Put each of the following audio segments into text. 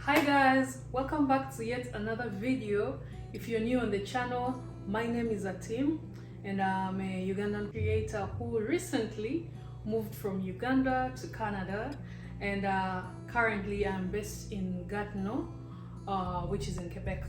Hi guys, welcome back to yet another video. If you're new on the channel, my name is Atim and I'm a Ugandan creator who recently moved from Uganda to Canada, and currently I'm based in Gatineau, which is in Quebec,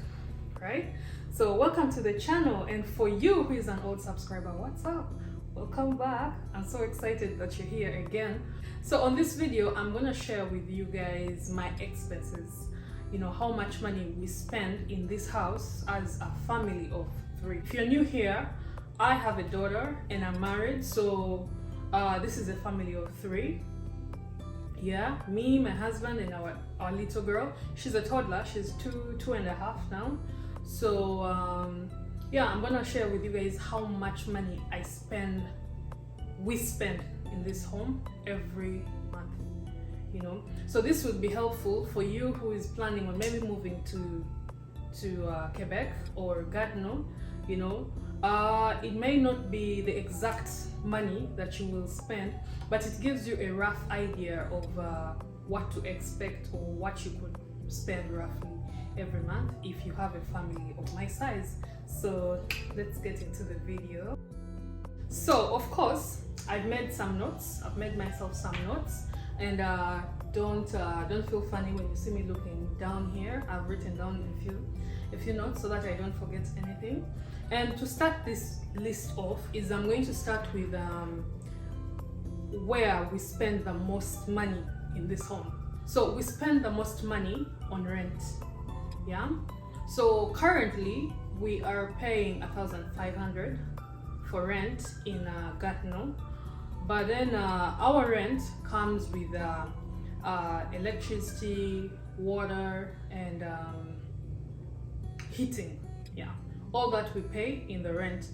right? So welcome to the channel, and for you who is an old subscriber, what's up? Welcome back. I'm so excited that you're here again. So on this video, I'm gonna share with you guys my expenses. You know, how much money we spend in this house as a family of 3. If you're new here, I have a daughter and I'm married, so this is a family of 3. Yeah, me, my husband, and our little girl. She's a toddler. She's two and a half now. So yeah, I'm gonna share with you guys how much money we spend in this home every month, you know. So this would be helpful for you who is planning on maybe moving to Quebec or Gatineau, you know. It may not be the exact money that you will spend, but it gives you a rough idea of what to expect or what you could spend roughly every month if you have a family of my size. So let's get into the video. So of course, I've made some notes. I've made myself some notes, and don't feel funny when you see me looking down here. I've written down a few notes so that I don't forget anything. And to start this list off is I'm going to start with where we spend the most money in this home. So we spend the most money on rent. Yeah. So currently we are paying 1,500 for rent in Gatineau, but then our rent comes with electricity, water, and heating. Yeah, all that we pay in the rent.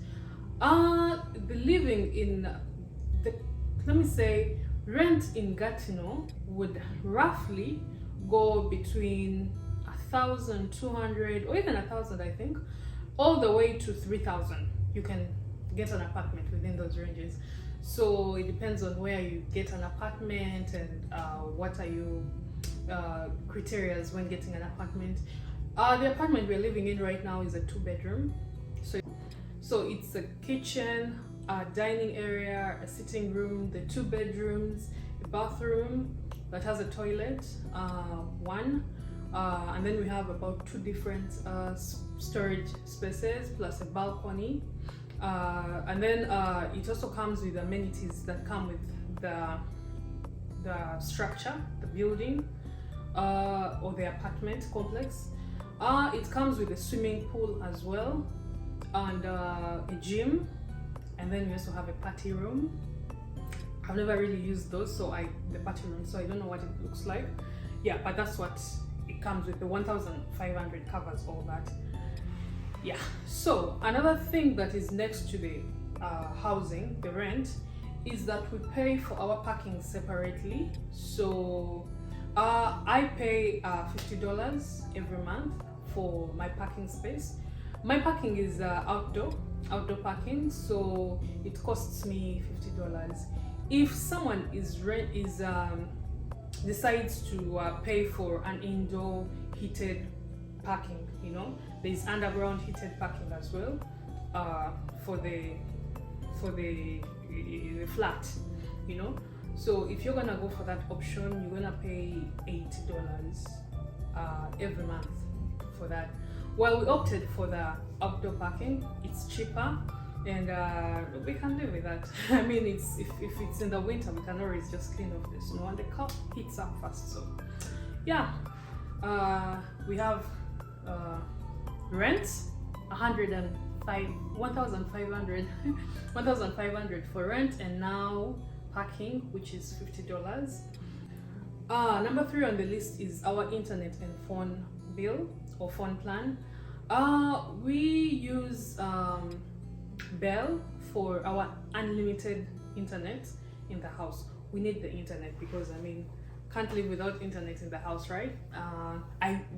The living in let me say, rent in Gatineau would roughly go between 1,200 or even 1,000, I think, all the way to 3,000. You can get an apartment within those ranges. So it depends on where you get an apartment and what are your criteria when getting an apartment. The apartment we're living in right now is a 2-bedroom. So it's a kitchen, a dining area, a sitting room, the 2 bedrooms, a bathroom that has a toilet, and then we have about 2 different storage spaces plus a balcony. And then it also comes with amenities that come with the structure, the building, or the apartment complex. It comes with a swimming pool as well, and a gym, and then we also have a party room. I've never really used those, the party room, so I don't know what it looks like. Yeah, but that's what it comes with. The 1,500 covers all that. Yeah. So another thing that is next to the housing, the rent, is that we pay for our parking separately. So I pay $50 every month for my parking space. My parking is outdoor parking, so it costs me $50. If someone decides to pay for an indoor heated parking, you know, there's underground heated parking as well for the flat, you know. So if you're gonna go for that option, you're gonna pay $80 every month for that. Well, we opted for the outdoor parking. It's cheaper, and we can live with that. I mean, if it's in the winter, we can always just clean off the snow, and the car heats up fast. So yeah, we have rent 1,500 for rent, and now parking, which is $50. Number 3 on the list is our internet and phone bill or phone plan. We use Bell for our unlimited internet in the house. We need the internet because, I mean, can't live without internet in the house, right?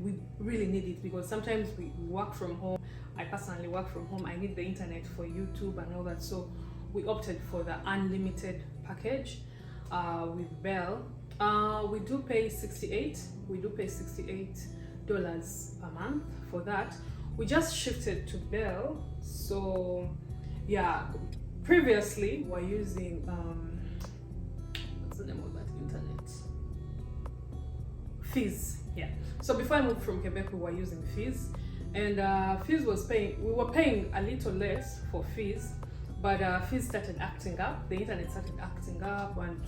We really need it because sometimes we work from home. I personally work from home. I need the internet for YouTube and all that. So we opted for the unlimited package with Bell. We do pay 68. We do pay $68 a month for that. We just shifted to Bell, so yeah. Previously, we're using what's the name of that internet? Fizz. Yeah. So before I moved from Quebec, we were using Fizz, and Fizz was paying. We were paying a little less for Fizz, but Fizz started acting up. The internet started acting up, and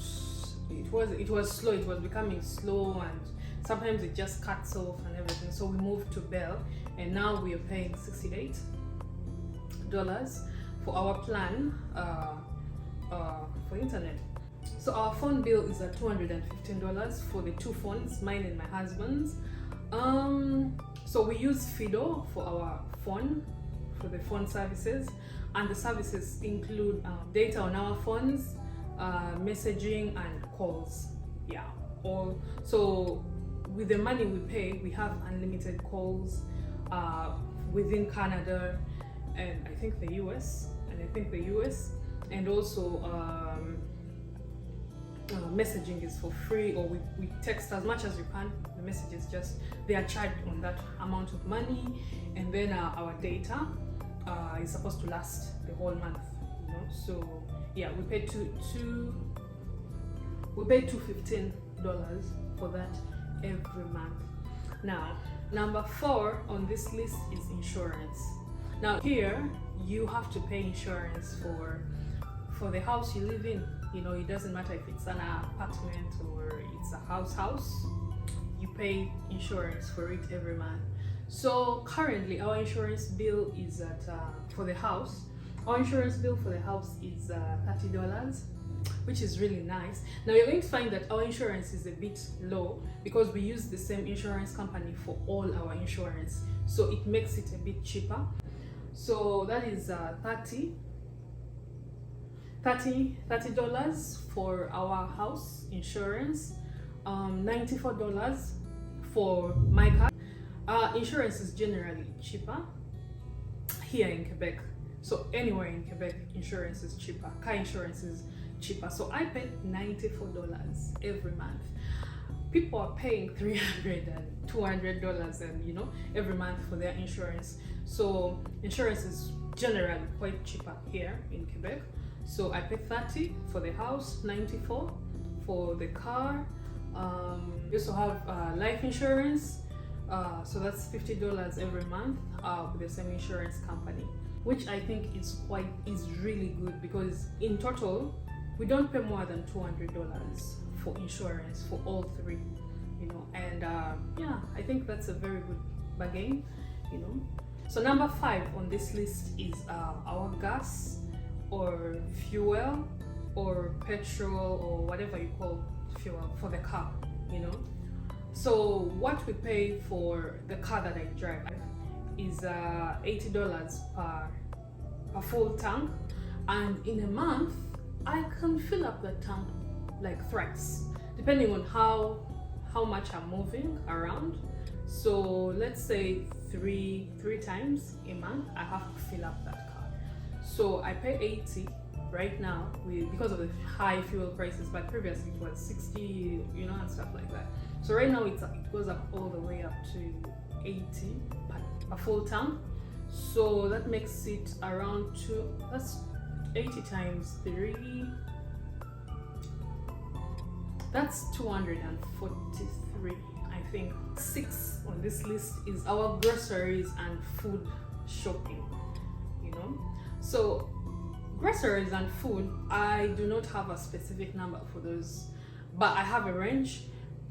it was slow. It was becoming slow, and sometimes it just cuts off and everything. So we moved to Bell, and now we are paying $68 for our plan for internet. So our phone bill is at $215 for the two phones, mine and my husband's. So we use Fido for our phone, for the phone services, and the services include data on our phones, messaging and calls. Yeah, all. So with the money we pay, we have unlimited calls within Canada and I think the US, and also messaging is for free, or we text as much as you can. The messages they are charged on that amount of money, and then our data is supposed to last the whole month, you know. So yeah, we pay $215 for that every month. Now, number 4 on this list is insurance. Now here you have to pay insurance for the house you live in. You know, it doesn't matter if it's an apartment or it's a house. You pay insurance for it every month. So currently our insurance bill is at for the house. Our insurance bill for the house is $30, which is really nice. Now you're going to find that our insurance is a bit low because we use the same insurance company for all our insurance, so it makes it a bit cheaper. So that is $30 for our house insurance, $94 for my car. Insurance is generally cheaper here in Quebec. So anywhere in Quebec, insurance is cheaper. Car insurance is cheaper. So I pay $94 every month. People are paying $300 and $200 and you know, every month for their insurance. So insurance is generally quite cheaper here in Quebec. So I pay $30 for the house, $94 for the car. We also have life insurance, so that's $50 every month with the same insurance company, which I think is really good, because in total we don't pay more than $200 for insurance for all three, you know. And yeah, I think that's a very good bargain, you know. So number 5 on this list is our gas or fuel or petrol or whatever you call fuel for the car, you know. So what we pay for the car that I drive is $80 per full tank, and in a month I can fill up the tank like thrice, depending on how much I'm moving around. So let's say three times a month I have to fill up that car. So I pay $80 right now because of the high fuel prices, but previously it was $60, you know, and stuff like that. So right now it goes up all the way up to $80 per full tank. So that makes it around that's 80 times 3. That's 243, I think. 6 on this list is our groceries and food shopping, you know. So groceries and food, I do not have a specific number for those, but I have a range.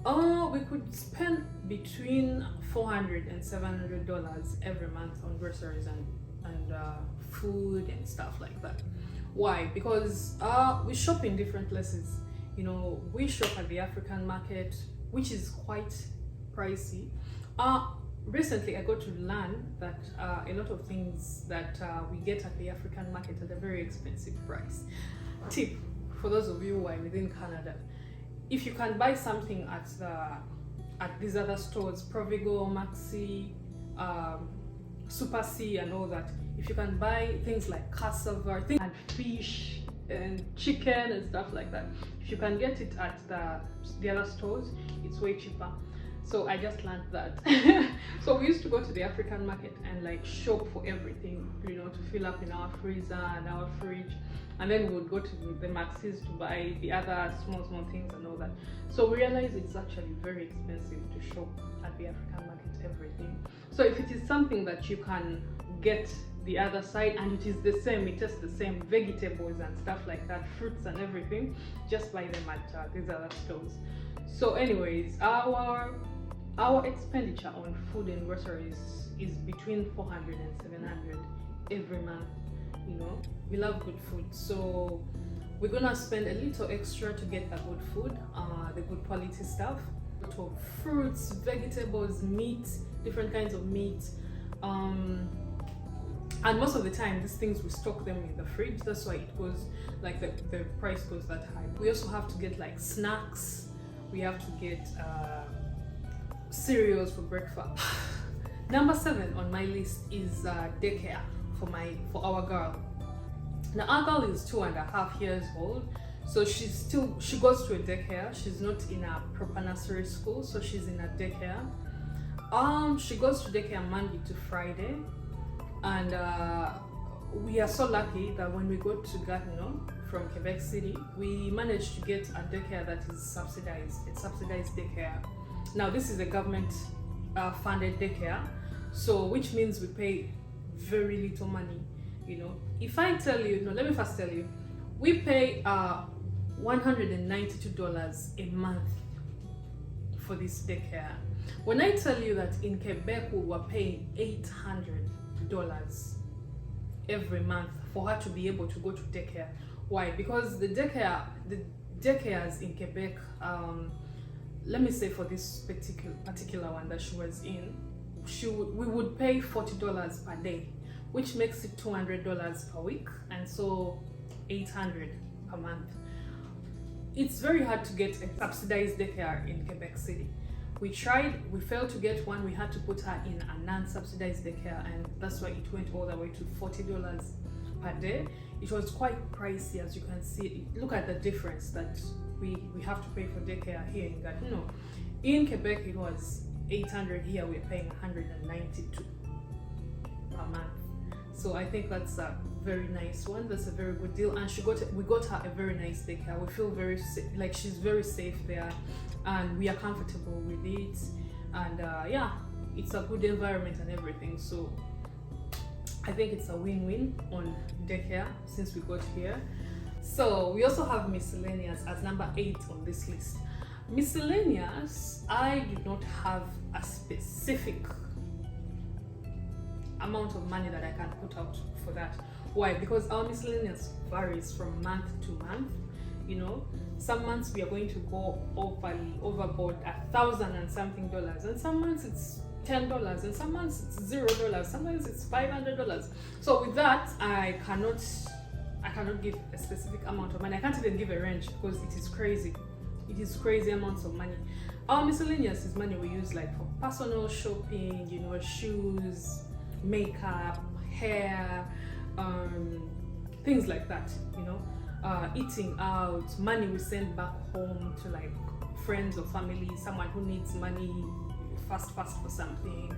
We could spend between $400 and $700 every month on groceries and food and stuff like that. Why? Because we shop in different places. You know, we shop at the African market, which is quite pricey. Recently I got to learn that a lot of things that we get at the African market at a very expensive price. Tip for those of you who are within Canada: if you can buy something at these other stores, Provigo, Maxi, Super C and all that, if you can buy things like cassava, things and fish and chicken and stuff like that, if if you can get it at the other stores, it's way cheaper. So I just learned that. So we used to go to the African market and like shop for everything, you know, to fill up in our freezer and our fridge, and then we would go to the Maxis to buy the other small things and all that. So we realized it's actually very expensive to shop at the African market everything. So if it is something that you can get the other side and it is the same, it tastes the same, vegetables and stuff like that, fruits and everything, just buy them at these other stores. So anyways, our expenditure on food and groceries is between 400 and 700 every month. You know, we love good food, so we're gonna spend a little extra to get the good food, the good quality stuff. So fruits, vegetables, meat, different kinds of meat, and most of the time these things we stock them in the fridge. That's why it goes like the price goes that high. We also have to get like snacks. We have to get cereals for breakfast. Number 7 on my list is daycare for our girl. Now our girl is 2.5 years old, so she goes to a daycare. She's not in a proper nursery school, so she's in a daycare. She goes to daycare Monday to Friday, and we are so lucky that when we go to Gatineau from Quebec City, we managed to get a daycare that is subsidized. It's subsidized daycare. Now this is a government funded daycare, so which means we pay very little money. You know, if I tell you, no, let me first tell you, we pay $192 a month for this daycare. When I tell you that in Quebec we were paying $800 every month for her to be able to go to daycare. Why? Because the daycares in Quebec, let me say for this particular one that she was in, we would pay $40 per day, which makes it $200 per week, and so $800 per month. It's very hard to get a subsidized daycare in Quebec City. We tried, we failed to get one. We had to put her in a non-subsidized daycare, and that's why it went all the way to $40 per day. It was quite pricey, as you can see. Look at the difference that we have to pay for daycare here in Gatineau. In Quebec it was $800, here we're paying $192 per month. So I think that's a very nice one. That's a very good deal, and we got her a very nice daycare. We feel very like she's very safe there, and we are comfortable with it, and yeah, it's a good environment and everything. So I think it's a win-win on daycare since we got here. So we also have Miscellaneous as number 8 on this list. Miscellaneous, I do not have a specific amount of money that I can put out for that. Why? Because our Miscellaneous varies from month to month. You know, some months we are going to go overboard $1,000 and something, and some months it's $10, and some months it's $0, sometimes it's $500. So with that, I cannot give a specific amount of money. I can't even give a range because it is crazy. It is crazy amounts of money. Our Miscellaneous is money we use like for personal shopping, you know, shoes, makeup, hair, things like that, you know, eating out, money we send back home to like friends or family, someone who needs money fast for something,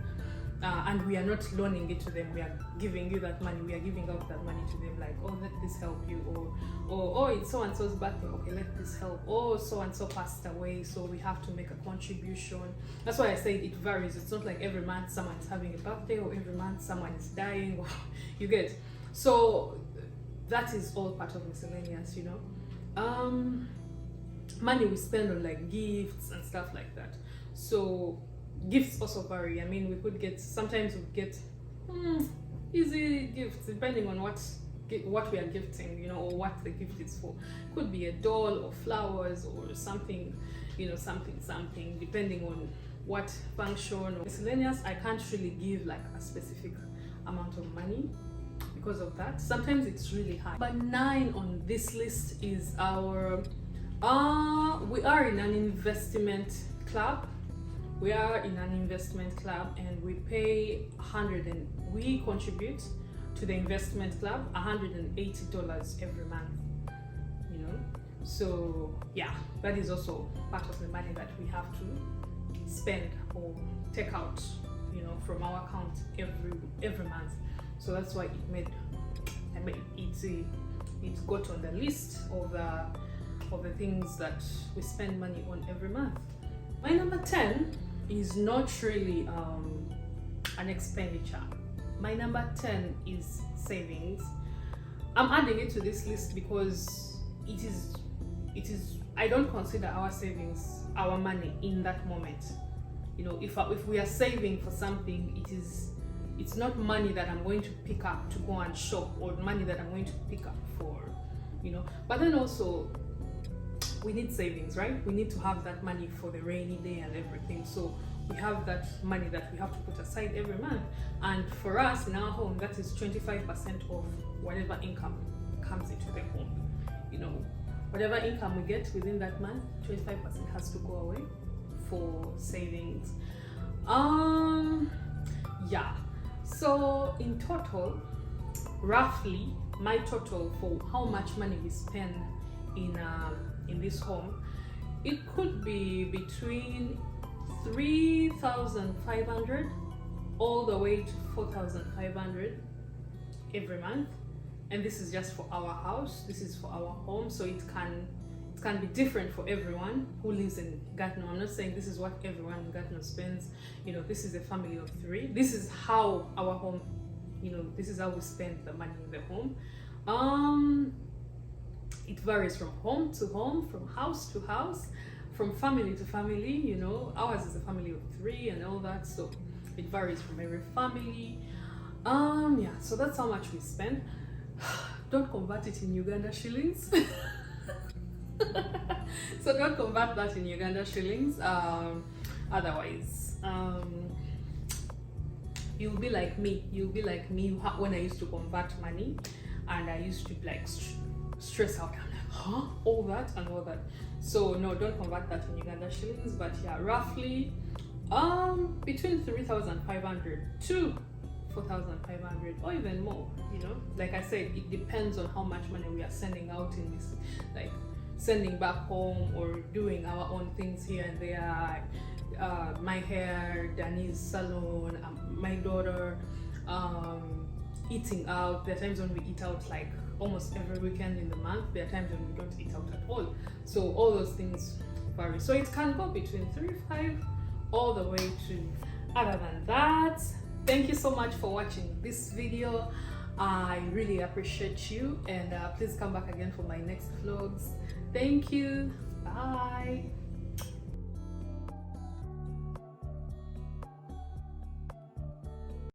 and we are not loaning it to them. We are giving you that money. We are giving out that money to them, like, oh, let this help you, or oh, it's so and so's birthday, okay, let this help. Oh, so and so passed away, so we have to make a contribution. That's why I say it varies. It's not like every month someone is having a birthday, or every month someone is dying, or you get. So that is all part of Miscellaneous, you know. Money we spend on like gifts and stuff like that. So gifts also vary. I mean, we could get, sometimes we get easy gifts depending on what we are gifting, you know, or what the gift is for. It could be a doll or flowers or something, you know, something depending on what function. Or Miscellaneous, I can't really give like a specific amount of money because of that. Sometimes it's really high. But 9 on this list is our we are in an investment club. We are in an investment club, and we pay we contribute to the investment club $180 every month. You know, So yeah, that is also part of the money that we have to spend or take out, you know, from our account every month. So that's why it got on the list of the things that we spend money on every month. My number 10 is not really an expenditure. My number 10 is savings. I'm adding it to this list because it is I don't consider our savings our money in that moment. You know, if we are saving for something, it's not money that I'm going to pick up to go and shop, or money that I'm going to pick up for, you know. But then also, we need savings, right? We need to have that money for the rainy day and everything. So we have that money that we have to put aside every month. And for us in our home, that is 25% of whatever income comes into the home. You know, whatever income we get within that month, 25% has to go away for savings. Yeah. So in total, roughly, my total for how much money we spend in this home, it could be between 3,500 all the way to 4,500 every month. And this is just for our house, this is for our home, so it can be different for everyone who lives in Gatineau. I'm not saying this is what everyone in Gatineau spends. You know, this is a family of 3. This is how our home, you know, this is how we spend the money in the home. It varies from home to home, from house to house, from family to family. You know, ours is a family of 3 and all that, so it varies from every family. Yeah, so that's how much we spend. Don't convert it in Uganda shillings. So don't convert that in Uganda shillings. Otherwise, you'll be like me. You'll be like me when I used to convert money, and I used to like stress out. I'm like, huh? All that and all that. So no, don't convert that in Uganda shillings. But yeah, roughly, between 3,500 to 4,500 or even more. You know, like I said, it depends on how much money we are sending out in this, like sending back home or doing our own things here and there. My hair, Danny's salon, my daughter, eating out. There are times when we eat out like almost every weekend in the month. There are times when we don't eat out at all. So all those things vary. So it can go between 3,500 all the way to. Other than that, thank you so much for watching this video. I really appreciate you, and please come back again for my next vlogs. Thank you. Bye.